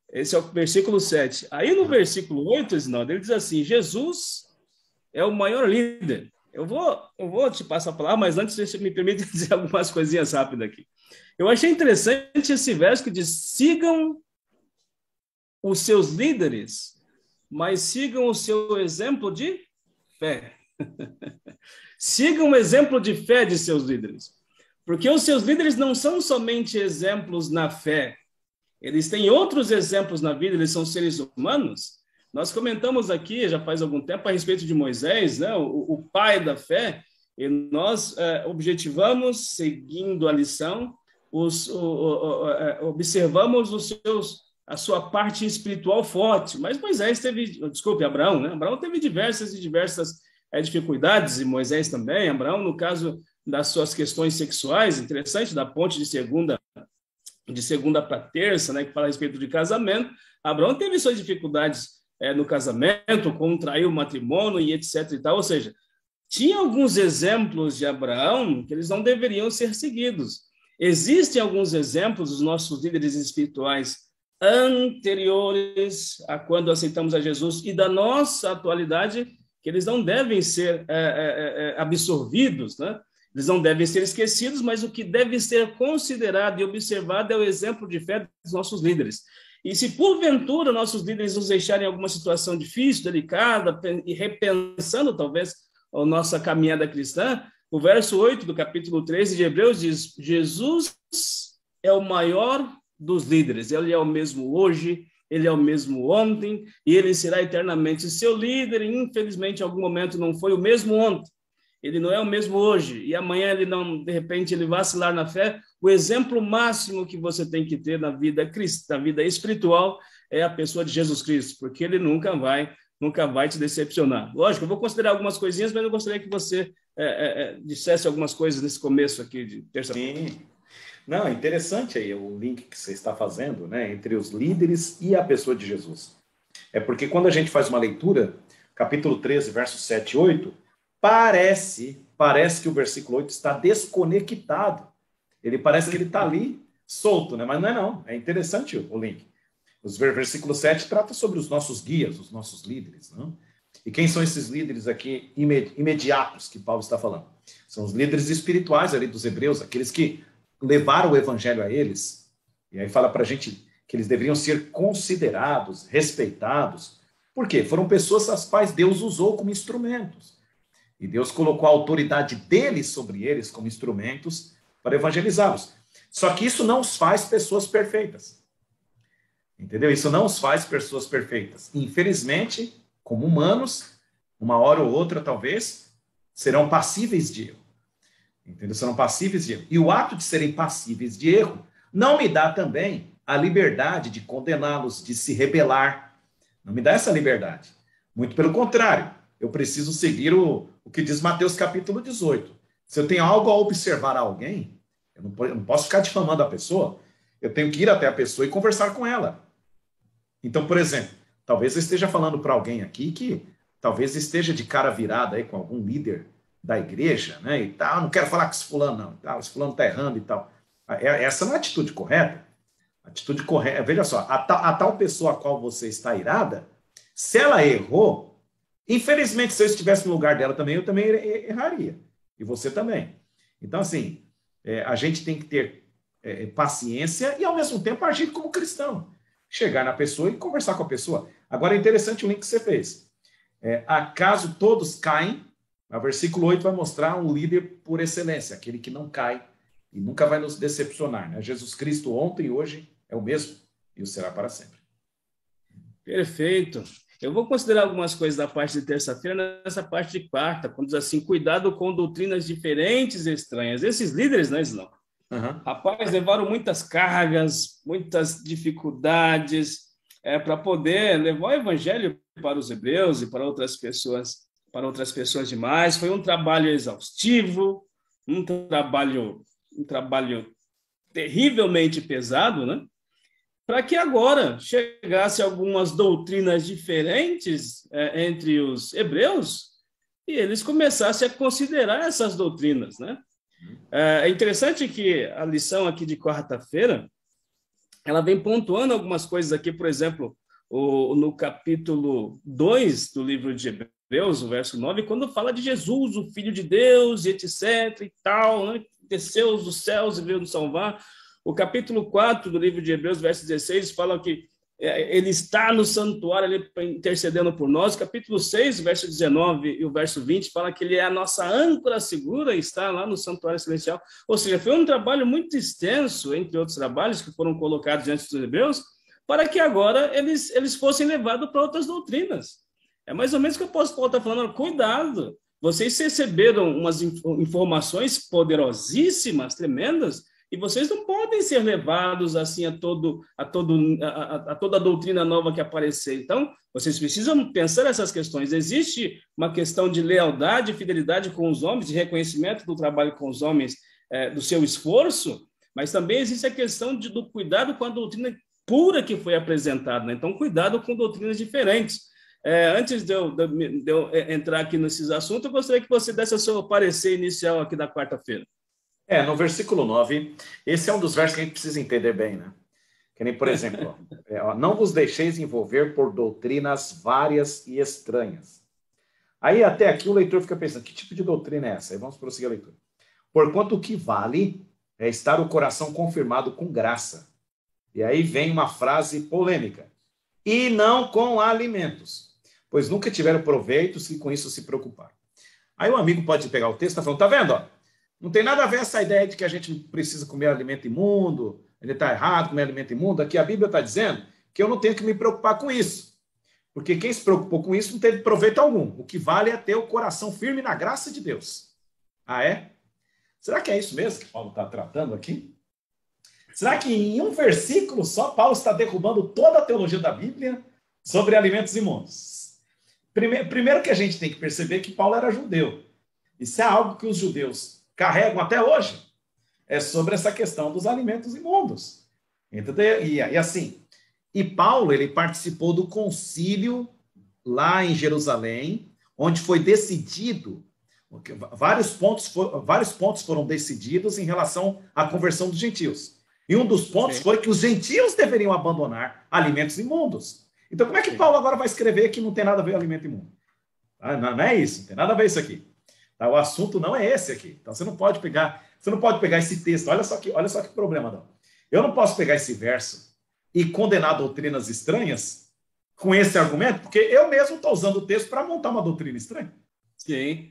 Esse é o versículo 7. Aí no versículo 8, ele diz assim: Jesus é o maior líder. Eu vou te passar a palavra, mas antes você me permite dizer algumas coisinhas rápidas aqui. Eu achei interessante esse verso que diz: sigam os seus líderes, mas sigam o seu exemplo de fé. Sigam o exemplo de fé de seus líderes. Porque os seus líderes não são somente exemplos na fé. Eles têm outros exemplos na vida, eles são seres humanos. Nós comentamos aqui, já faz algum tempo, a respeito de Moisés, né, o pai da fé, e nós objetivamos, seguindo a lição, observamos a sua parte espiritual forte. Mas Abraão, né? Abraão teve diversas dificuldades, e Moisés também. Abraão, no caso das suas questões sexuais, interessante, da ponte de segunda para terça, né, que fala a respeito de casamento, Abraão teve suas dificuldades no casamento, contraiu o matrimônio e etc. e tal. Ou seja, tinha alguns exemplos de Abraão que eles não deveriam ser seguidos. Existem alguns exemplos dos nossos líderes espirituais anteriores a quando aceitamos a Jesus e da nossa atualidade que eles não devem ser absorvidos, né? Eles não devem ser esquecidos, mas o que deve ser considerado e observado é o exemplo de fé dos nossos líderes. E se, porventura, nossos líderes nos deixarem em alguma situação difícil, delicada, e repensando, talvez, a nossa caminhada cristã, o verso 8 do capítulo 13 de Hebreus diz: Jesus é o maior dos líderes. Ele é o mesmo hoje, ele é o mesmo ontem, e ele será eternamente seu líder, e, infelizmente, em algum momento não foi o mesmo ontem. Ele não é o mesmo hoje, e amanhã ele não, de repente, ele vacilar na fé. O exemplo máximo que você tem que ter na vida cristã, na vida espiritual, é a pessoa de Jesus Cristo, porque ele nunca vai te decepcionar. Lógico, eu vou considerar algumas coisinhas, mas eu gostaria que você dissesse algumas coisas nesse começo aqui de terça-feira. Sim. Não, é interessante aí o link que você está fazendo, né, entre os líderes e a pessoa de Jesus. É porque quando a gente faz uma leitura, capítulo 13, versos 7 e 8, parece que o versículo 8 está desconectado. Ele parece que ele está ali solto, né? Mas não é não. É interessante o link. O versículo 7 trata sobre os nossos guias, os nossos líderes. Não? E quem são esses líderes aqui imediatos que Paulo está falando? São os líderes espirituais ali dos hebreus, aqueles que levaram o evangelho a eles. E aí fala para a gente que eles deveriam ser considerados, respeitados. Por quê? Foram pessoas as quais Deus usou como instrumentos. E Deus colocou a autoridade deles sobre eles como instrumentos para evangelizá-los. Só que isso não os faz pessoas perfeitas. Entendeu? Isso não os faz pessoas perfeitas. Infelizmente, como humanos, uma hora ou outra, talvez, serão passíveis de erro. Entendeu? Serão passíveis de erro. E o ato de serem passíveis de erro não me dá também a liberdade de condená-los, de se rebelar. Não me dá essa liberdade. Muito pelo contrário. Eu preciso seguir o que diz Mateus capítulo 18. Se eu tenho algo a observar a alguém, eu não posso ficar difamando a pessoa, eu tenho que ir até a pessoa e conversar com ela. Então, por exemplo, talvez eu esteja falando para alguém aqui que talvez esteja de cara virada aí com algum líder da igreja, né, e tal, não quero falar com esse fulano não, tal, esse fulano está errando e tal. Essa não é a atitude correta. A atitude correta, veja só, a tal pessoa a qual você está irada, se ela errou, infelizmente, se eu estivesse no lugar dela também, eu também erraria. E você também. Então, assim, a gente tem que ter paciência e, ao mesmo tempo, agir como cristão. Chegar na pessoa e conversar com a pessoa. Agora, é interessante o link que você fez. Acaso todos caem, o versículo 8 vai mostrar um líder por excelência, aquele que não cai e nunca vai nos decepcionar. Né? Jesus Cristo ontem e hoje é o mesmo. e o será para sempre. Perfeito. Eu vou considerar algumas coisas da parte de terça-feira nessa parte de quarta, quando diz assim, cuidado com doutrinas diferentes e estranhas. Esses líderes, né, Islão? Rapaz, levaram muitas cargas, muitas dificuldades para poder levar o evangelho para os hebreus e para outras pessoas demais. Foi um trabalho exaustivo, um trabalho terrivelmente pesado, né? Para que agora chegasse algumas doutrinas diferentes entre os hebreus e eles começassem a considerar essas doutrinas, né? É interessante que a lição aqui de quarta-feira, ela vem pontuando algumas coisas aqui, por exemplo, no capítulo 2 do livro de Hebreus, o verso 9, quando fala de Jesus, o Filho de Deus, e etc. e tal, né? Desceu dos céus e veio nos salvar. O capítulo 4 do livro de Hebreus, verso 16, fala que ele está no santuário ali intercedendo por nós. O capítulo 6, verso 19 e o verso 20 fala que ele é a nossa âncora segura e está lá no santuário celestial. Ou seja, foi um trabalho muito extenso, entre outros trabalhos que foram colocados diante dos hebreus, para que agora eles fossem levados para outras doutrinas. É mais ou menos o que o apóstolo Paulo está falando, cuidado, vocês receberam umas informações poderosíssimas, tremendas, e vocês não podem ser levados assim a toda a doutrina nova que aparecer. Então, vocês precisam pensar essas questões. Existe uma questão de lealdade e fidelidade com os homens, de reconhecimento do trabalho com os homens, do seu esforço, mas também existe a questão do cuidado com a doutrina pura que foi apresentada, né? Então, cuidado com doutrinas diferentes. Antes de eu entrar aqui nesses assuntos, eu gostaria que você desse o seu parecer inicial aqui da quarta-feira. No versículo 9, esse é um dos versos que a gente precisa entender bem, né? Que nem, por exemplo, não vos deixeis envolver por doutrinas várias e estranhas. Aí, até aqui, o leitor fica pensando, que tipo de doutrina é essa? Aí vamos prosseguir a leitura. Porquanto o que vale é estar o coração confirmado com graça. E aí vem uma frase polêmica. E não com alimentos, pois nunca tiveram proveito se com isso se preocupar. Aí o amigo pode pegar o texto e falar, tá vendo, ó? Não tem nada a ver essa ideia de que a gente precisa comer alimento imundo, ele está errado comer alimento imundo. Aqui a Bíblia está dizendo que eu não tenho que me preocupar com isso. Porque quem se preocupou com isso não teve proveito algum. O que vale é ter o coração firme na graça de Deus. Ah, é? Será que é isso mesmo que Paulo está tratando aqui? Será que em um versículo só Paulo está derrubando toda a teologia da Bíblia sobre alimentos imundos? Primeiro que a gente tem que perceber que Paulo era judeu. Isso é algo que os judeus carregam até hoje, é sobre essa questão dos alimentos imundos. Entendeu? E assim, e Paulo, ele participou do concílio lá em Jerusalém, onde foi decidido, vários pontos foram decididos em relação à conversão dos gentios. E um dos pontos foi que os gentios deveriam abandonar alimentos imundos. Então, como é que Paulo agora vai escrever que não tem nada a ver com alimento imundo? Não é isso, não tem nada a ver isso aqui. O assunto não é esse aqui. Então você não pode pegar esse texto. Olha só que problema, não. Eu não posso pegar esse verso e condenar doutrinas estranhas com esse argumento, porque eu mesmo estou usando o texto para montar uma doutrina estranha. Sim.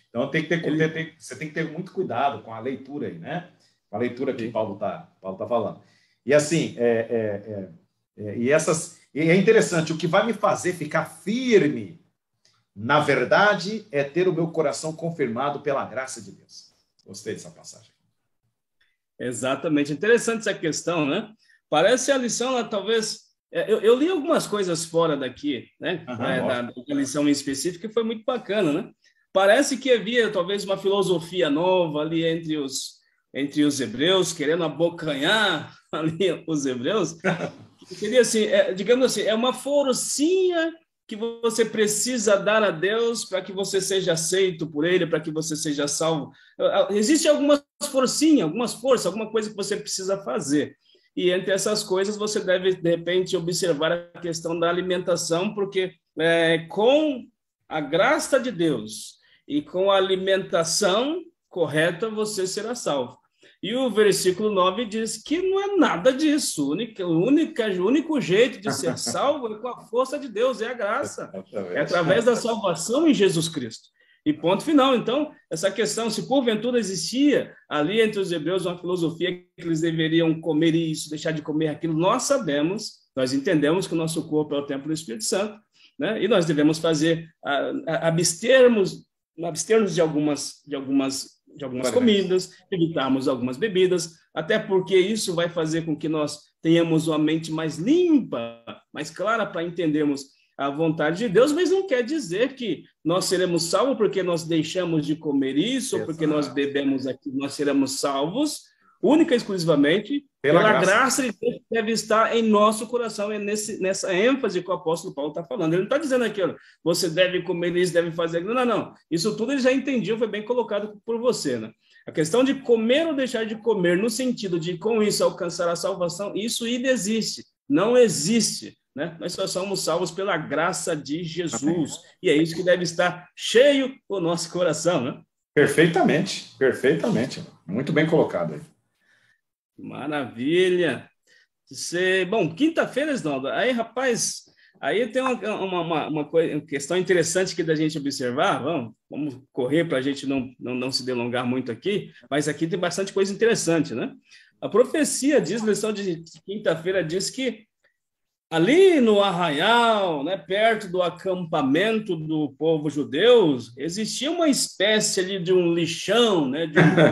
Então você tem que ter muito cuidado com a leitura aí, né? Com a leitura que Paulo tá falando. E assim, e é interessante, o que vai me fazer ficar firme na verdade, é ter o meu coração confirmado pela graça de Deus. Gostei dessa passagem. Exatamente. Interessante essa questão, né? Parece a lição, talvez... Eu li algumas coisas fora daqui, né? Da lição em específico, que foi muito bacana, né? Parece que havia, talvez, uma filosofia nova ali entre os hebreus, querendo abocanhar ali os hebreus. Seria assim, digamos assim, é uma forcinha que você precisa dar a Deus para que você seja aceito por Ele, para que você seja salvo. Existe algumas forças, alguma coisa que você precisa fazer. E entre essas coisas, você deve, de repente, observar a questão da alimentação, porque com a graça de Deus e com a alimentação correta, você será salvo. E o versículo 9 diz que não é nada disso. O único jeito de ser salvo é com a força de Deus, é a graça. É através da salvação em Jesus Cristo. E ponto final. Então, essa questão, se porventura existia ali entre os hebreus uma filosofia que eles deveriam comer isso, deixar de comer aquilo, nós sabemos, nós entendemos que o nosso corpo é o templo do Espírito Santo, né? E nós devemos fazer, abstermos de algumas comidas, evitarmos algumas bebidas, até porque isso vai fazer com que nós tenhamos uma mente mais limpa, mais clara para entendermos a vontade de Deus, mas não quer dizer que nós seremos salvos porque nós deixamos de comer isso, ou porque nós bebemos aqui, nós seremos salvos, única e exclusivamente pela graça de Deus que deve estar em nosso coração, é nessa ênfase que o apóstolo Paulo está falando. Ele não está dizendo aqui, você deve comer isso, deve fazer aquilo. Não. Isso tudo ele já entendiu, foi bem colocado por você, né? A questão de comer ou deixar de comer, no sentido de, com isso, alcançar a salvação, isso ainda existe. Não existe, né? Nós só somos salvos pela graça de Jesus. E é isso que deve estar cheio o nosso coração, né? Perfeitamente. Muito bem colocado aí. Maravilha. Bom, quinta-feira, Esnaldo. Aí, rapaz, aí tem uma questão interessante aqui da gente observar. Vamos correr para a gente não se delongar muito aqui, mas aqui tem bastante coisa interessante, né? A profecia diz, lição de quinta-feira, diz que ali no arraial, né, perto do acampamento do povo judeu, existia uma espécie ali de um lixão, né?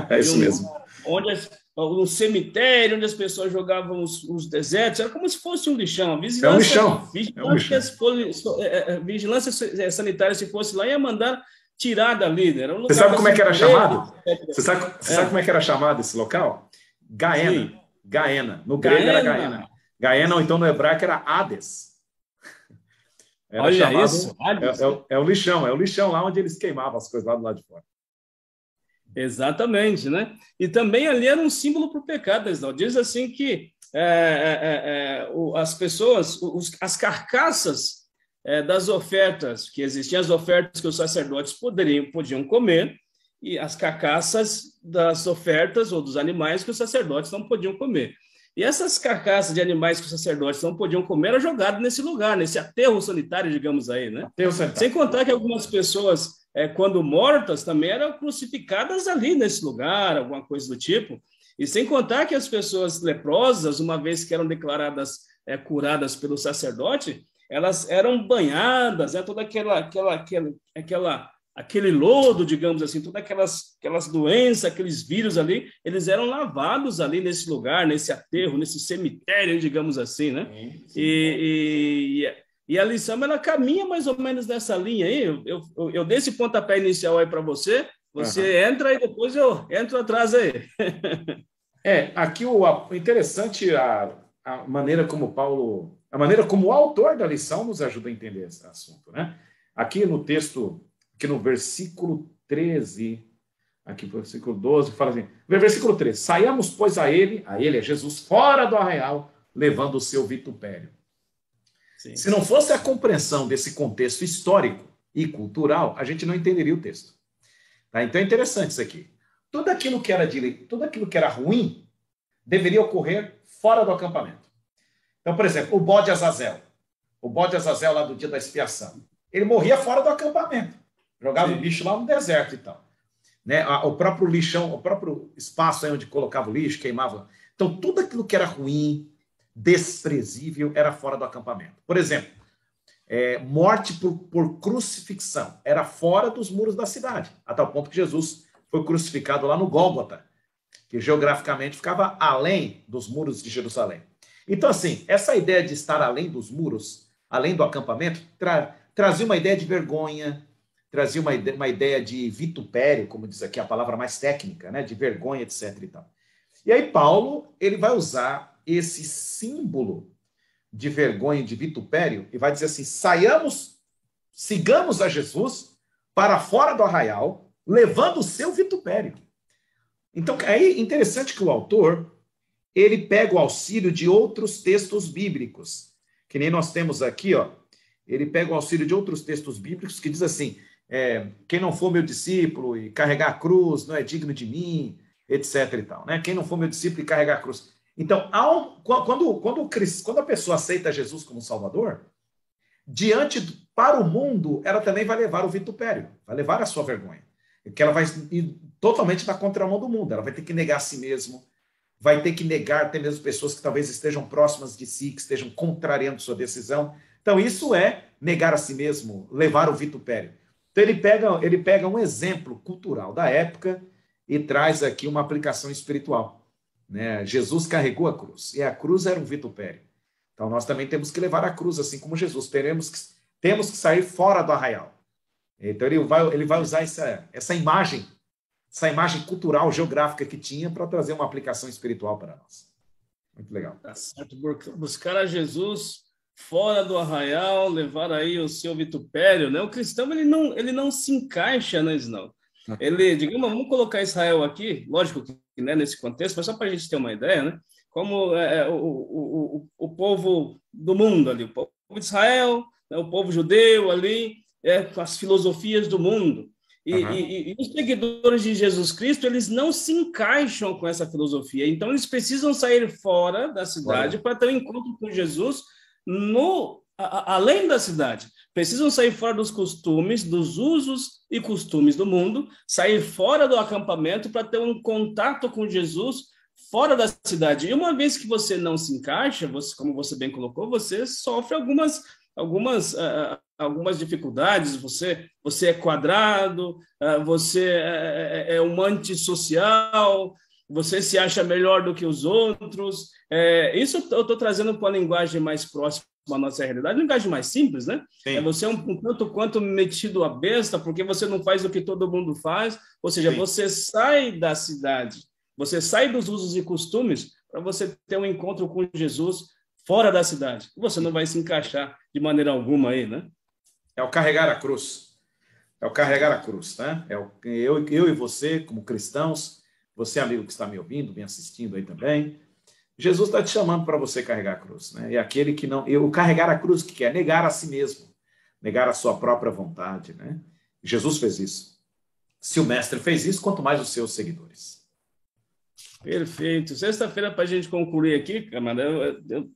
É isso mesmo. Um cemitério onde as pessoas jogavam os desertos, era como se fosse um lixão. Vigilância sanitária, se fosse lá, ia mandar tirar dali. Né? Era um lugar. Você sabe como é que era chamado? Você sabe como é que era chamado esse local? Gaena. Sim. Gaena. No grego era Gaena. Gaena, ou então no hebraico era Hades. Era Olha chamado, isso. Hades. É o lixão lá onde eles queimavam as coisas lá do lado de fora. Exatamente, né? E também ali era um símbolo para o pecado, Esnaldo. Diz assim que as pessoas, as carcaças das ofertas que existiam, as ofertas que os sacerdotes podiam comer, e as carcaças das ofertas ou dos animais que os sacerdotes não podiam comer. E essas carcaças de animais que os sacerdotes não podiam comer eram jogadas nesse lugar, nesse aterro sanitário, digamos aí, né? Sem contar que algumas pessoas, quando mortas, também eram crucificadas ali nesse lugar, alguma coisa do tipo. E sem contar que as pessoas leprosas, uma vez que eram declaradas curadas pelo sacerdote, elas eram banhadas, toda aquele lodo, digamos assim, todas aquelas doenças, aqueles vírus ali, eles eram lavados ali nesse lugar, nesse aterro, nesse cemitério, digamos assim, né? Sim. E a lição, ela caminha mais ou menos nessa linha aí. Eu dei esse pontapé inicial aí para você, entra e depois eu entro atrás aí. Aqui o interessante a maneira como o autor da lição nos ajuda a entender esse assunto, né? Aqui no texto, aqui no versículo 13, aqui no versículo 12, fala assim, versículo 13, saiamos, pois, a ele é Jesus, fora do arraial, levando o seu vitupério. Sim. Se não fosse a compreensão desse contexto histórico e cultural, a gente não entenderia o texto. Tá? Então é interessante isso aqui. Tudo aquilo que era ruim deveria ocorrer fora do acampamento. Então, por exemplo, o bode Azazel lá do dia da expiação, ele morria fora do acampamento. Jogava o bicho lá no deserto e tal. Né? O próprio lixão, o próprio espaço aí onde colocava o lixo, queimava. Então, tudo aquilo que era ruim, desprezível, era fora do acampamento. Por exemplo, morte por crucifixão era fora dos muros da cidade, a tal ponto que Jesus foi crucificado lá no Gólgota, que geograficamente ficava além dos muros de Jerusalém. Então, assim, essa ideia de estar além dos muros, além do acampamento, trazia uma ideia de vergonha, trazia uma ideia de vitupério, como diz aqui a palavra mais técnica, né, de vergonha, etc. E tal. E aí Paulo ele vai usar esse símbolo de vergonha e de vitupério e vai dizer assim, sigamos a Jesus para fora do arraial, levando o seu vitupério. Então, é interessante que o autor ele pega o auxílio de outros textos bíblicos, que nem nós temos aqui, ele pega o auxílio de outros textos bíblicos que diz assim, quem não for meu discípulo e carregar a cruz não é digno de mim, etc. e tal, né? Quem não for meu discípulo e carregar a cruz. Então, quando a pessoa aceita Jesus como Salvador, para o mundo, ela também vai levar o vitupério, vai levar a sua vergonha. Porque ela vai ir totalmente na contramão do mundo, ela vai ter que negar a si mesma, vai ter que negar até mesmo pessoas que talvez estejam próximas de si, que estejam contrariando sua decisão. Então, isso é negar a si mesmo, levar o vitupério. Então, ele pega um exemplo cultural da época e traz aqui uma aplicação espiritual, né? Jesus carregou a cruz, e a cruz era um vitupério. Então, nós também temos que levar a cruz, assim como Jesus. Temos que sair fora do arraial. Então, ele vai usar essa imagem cultural, geográfica que tinha para trazer uma aplicação espiritual para nós. Muito legal. Tá certo. Buscar a Jesus fora do arraial, levar aí o seu vitupério, né? O cristão, ele não se encaixa, né, não. Digamos, vamos colocar Israel aqui, lógico que, né, nesse contexto, mas só para a gente ter uma ideia, né? Como o povo do mundo ali, o povo de Israel, né, o povo judeu ali, com as filosofias do mundo. E os seguidores de Jesus Cristo, eles não se encaixam com essa filosofia. Então, eles precisam sair fora da cidade para ter um encontro com Jesus além da cidade. Precisam sair fora dos costumes, dos usos e costumes do mundo, sair fora do acampamento para ter um contato com Jesus fora da cidade. E uma vez que você não se encaixa, como você bem colocou, você sofre algumas dificuldades, você é quadrado, você é um antissocial, você se acha melhor do que os outros. Isso eu estou trazendo para uma linguagem mais próxima à nossa realidade, linguagem mais simples, né? Você é um tanto quanto metido a besta, porque você não faz o que todo mundo faz, ou seja, você sai da cidade, você sai dos usos e costumes para você ter um encontro com Jesus fora da cidade. Você não vai se encaixar de maneira alguma aí, né? É o carregar a cruz. É o carregar a cruz, né? Eu e você, como cristãos, você, amigo que está me ouvindo, me assistindo aí também, Jesus está te chamando para você carregar a cruz, né? E aquele que não... O carregar a cruz, o que é? Negar a si mesmo, negar a sua própria vontade, né? Jesus fez isso. Se o mestre fez isso, quanto mais os seus seguidores. Perfeito. Sexta-feira, para a gente concluir aqui, camarada, eu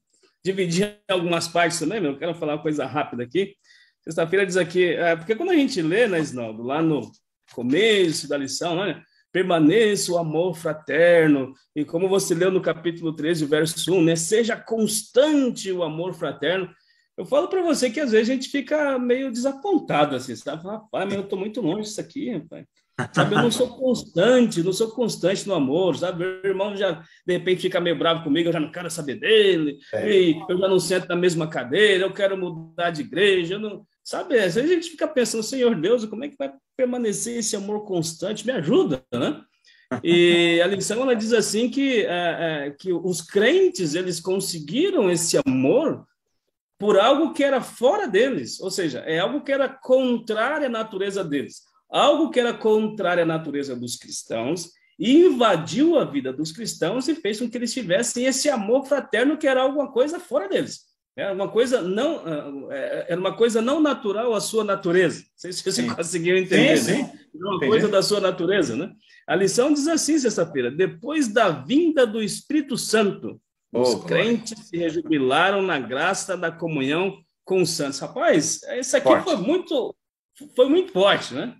dividi em algumas partes também, eu quero falar uma coisa rápida aqui. Sexta-feira diz aqui, porque quando a gente lê, né, Isnaldo, lá no começo da lição, né, permaneça o amor fraterno, e como você leu no capítulo 13, verso 1, né, seja constante o amor fraterno. Eu falo para você que às vezes a gente fica meio desapontado, assim, sabe? Rapaz, mas eu estou muito longe disso aqui, rapaz. Sabe, eu não sou constante no amor, sabe? Meu irmão já, de repente, fica meio bravo comigo, eu já não quero saber dele, e eu já não sento na mesma cadeira, eu quero mudar de igreja, eu não... Sabe, às vezes a gente fica pensando, Senhor Deus, como é que vai permanecer esse amor constante? Me ajuda, né? E a lição, ela diz assim que os crentes, eles conseguiram esse amor por algo que era fora deles, ou seja, é algo que era contrário à natureza deles. Algo que era contrário à natureza dos cristãos, invadiu a vida dos cristãos e fez com que eles tivessem esse amor fraterno que era alguma coisa fora deles. Era uma coisa não natural à sua natureza. Não sei se você conseguiu entender. Sim. Né? Uma coisa da sua natureza. Né? A lição diz assim, sexta-feira, depois da vinda do Espírito Santo, os crentes se rejubilaram na graça da comunhão com os santos. Rapaz, isso aqui foi muito forte, né?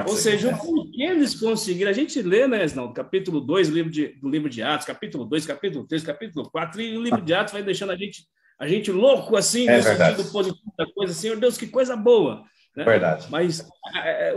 Ou seja, o que eles conseguiram, a gente lê, né, no capítulo 2 do livro de Atos, capítulo 2, capítulo 3, capítulo 4, e o livro de Atos vai deixando a gente louco, assim, no sentido positivo da coisa. Senhor Deus, que coisa boa! Né? Verdade. Mas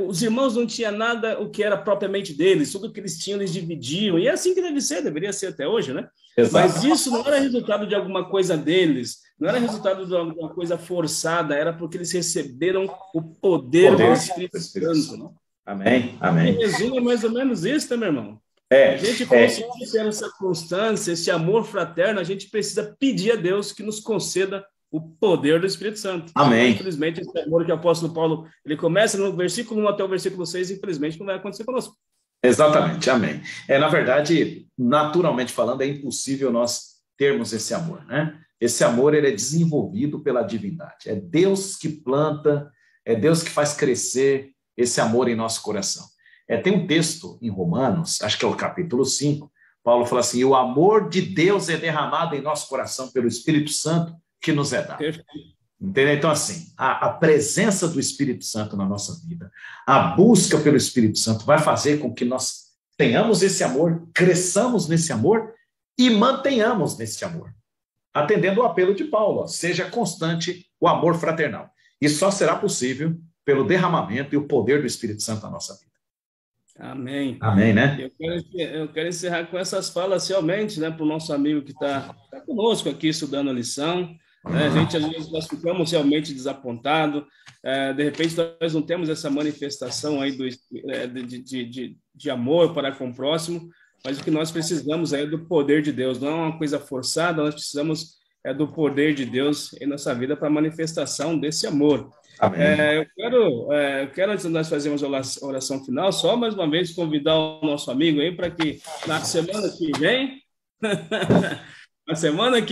os irmãos não tinham nada o que era propriamente deles, tudo que eles tinham, eles dividiam, e é assim que deveria ser até hoje, né? Exato. Mas isso não era resultado de alguma coisa deles, não era resultado de uma coisa forçada, era porque eles receberam o poder do Espírito Santo. Né? Amém, amém. Em resumo, é mais ou menos isso, né, meu irmão? A gente conseguir ter essa constância, esse amor fraterno, a gente precisa pedir a Deus que nos conceda o poder do Espírito Santo. Amém. Infelizmente, esse amor que o apóstolo Paulo, ele começa no versículo 1 até o versículo 6, infelizmente não vai acontecer conosco. Exatamente, amém. Na verdade, naturalmente falando, é impossível nós termos esse amor, né? Esse amor, ele é desenvolvido pela divindade. É Deus que planta, é Deus que faz crescer esse amor em nosso coração. Tem um texto em Romanos, acho que é o capítulo 5, Paulo fala assim, o amor de Deus é derramado em nosso coração pelo Espírito Santo que nos é dado. Entendeu? Então, assim, a presença do Espírito Santo na nossa vida, a busca pelo Espírito Santo vai fazer com que nós tenhamos esse amor, cresçamos nesse amor e mantenhamos nesse amor. Atendendo o apelo de Paulo, ó, seja constante o amor fraternal. Isso só será possível pelo derramamento e o poder do Espírito Santo na nossa vida. Amém. Amém, né? Eu quero encerrar com essas falas realmente, né, para o nosso amigo que está conosco aqui estudando a lição. A gente, às vezes, nós ficamos realmente desapontados. De repente, nós não temos essa manifestação aí de amor para com o próximo, mas o que nós precisamos é do poder de Deus. Não é uma coisa forçada, nós precisamos do poder de Deus em nossa vida para a manifestação desse amor. Eu quero, antes de nós fazermos a oração final, só mais uma vez convidar o nosso amigo aí para que na semana que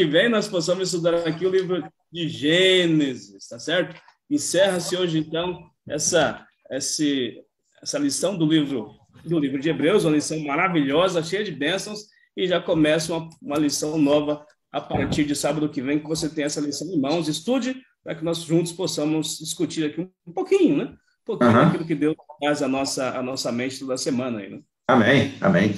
vem, nós possamos estudar aqui o livro de Gênesis, tá certo? Encerra-se hoje, então, essa lição do livro de Hebreus, uma lição maravilhosa, cheia de bênçãos, e já começa uma lição nova a partir de sábado que vem, que você tem essa lição em mãos. Estude para que nós juntos possamos discutir aqui um pouquinho, né? Um pouquinho daquilo que Deus faz a nossa mente toda semana aí, né? Amém, amém.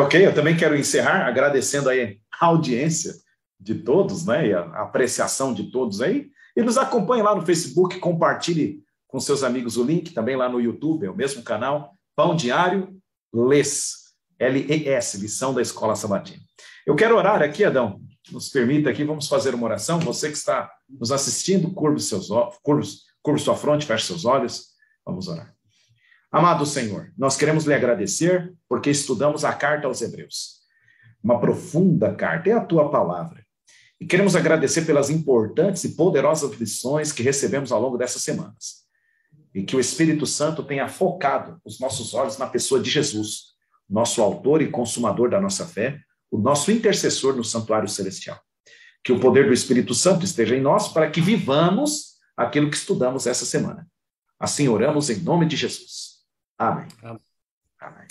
Ok, eu também quero encerrar agradecendo aí a audiência de todos, né? E a apreciação de todos aí. E nos acompanhe lá no Facebook, compartilhe com seus amigos o link, também lá no YouTube, é o mesmo canal, Pão Diário LES, L-E-S, lição da Escola Sabatina. Eu quero orar aqui, Adão, nos permita aqui, vamos fazer uma oração. Você que está nos assistindo, curve sua fronte, feche seus olhos, vamos orar. Amado Senhor, nós queremos lhe agradecer porque estudamos a carta aos Hebreus. Uma profunda carta, é a tua palavra. E queremos agradecer pelas importantes e poderosas lições que recebemos ao longo dessas semanas. E que o Espírito Santo tenha focado os nossos olhos na pessoa de Jesus, nosso autor e consumador da nossa fé, o nosso intercessor no santuário celestial. Que o poder do Espírito Santo esteja em nós para que vivamos aquilo que estudamos essa semana. Assim oramos em nome de Jesus. Amém. Amém.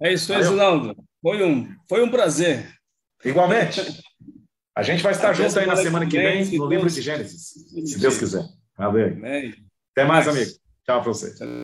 É isso aí, Zinaldo. Foi um prazer. Igualmente. A gente vai estar junto aí na semana que vem no livro de Gênesis, se Deus quiser. Amém. Até mais, amigo. Tchau para você.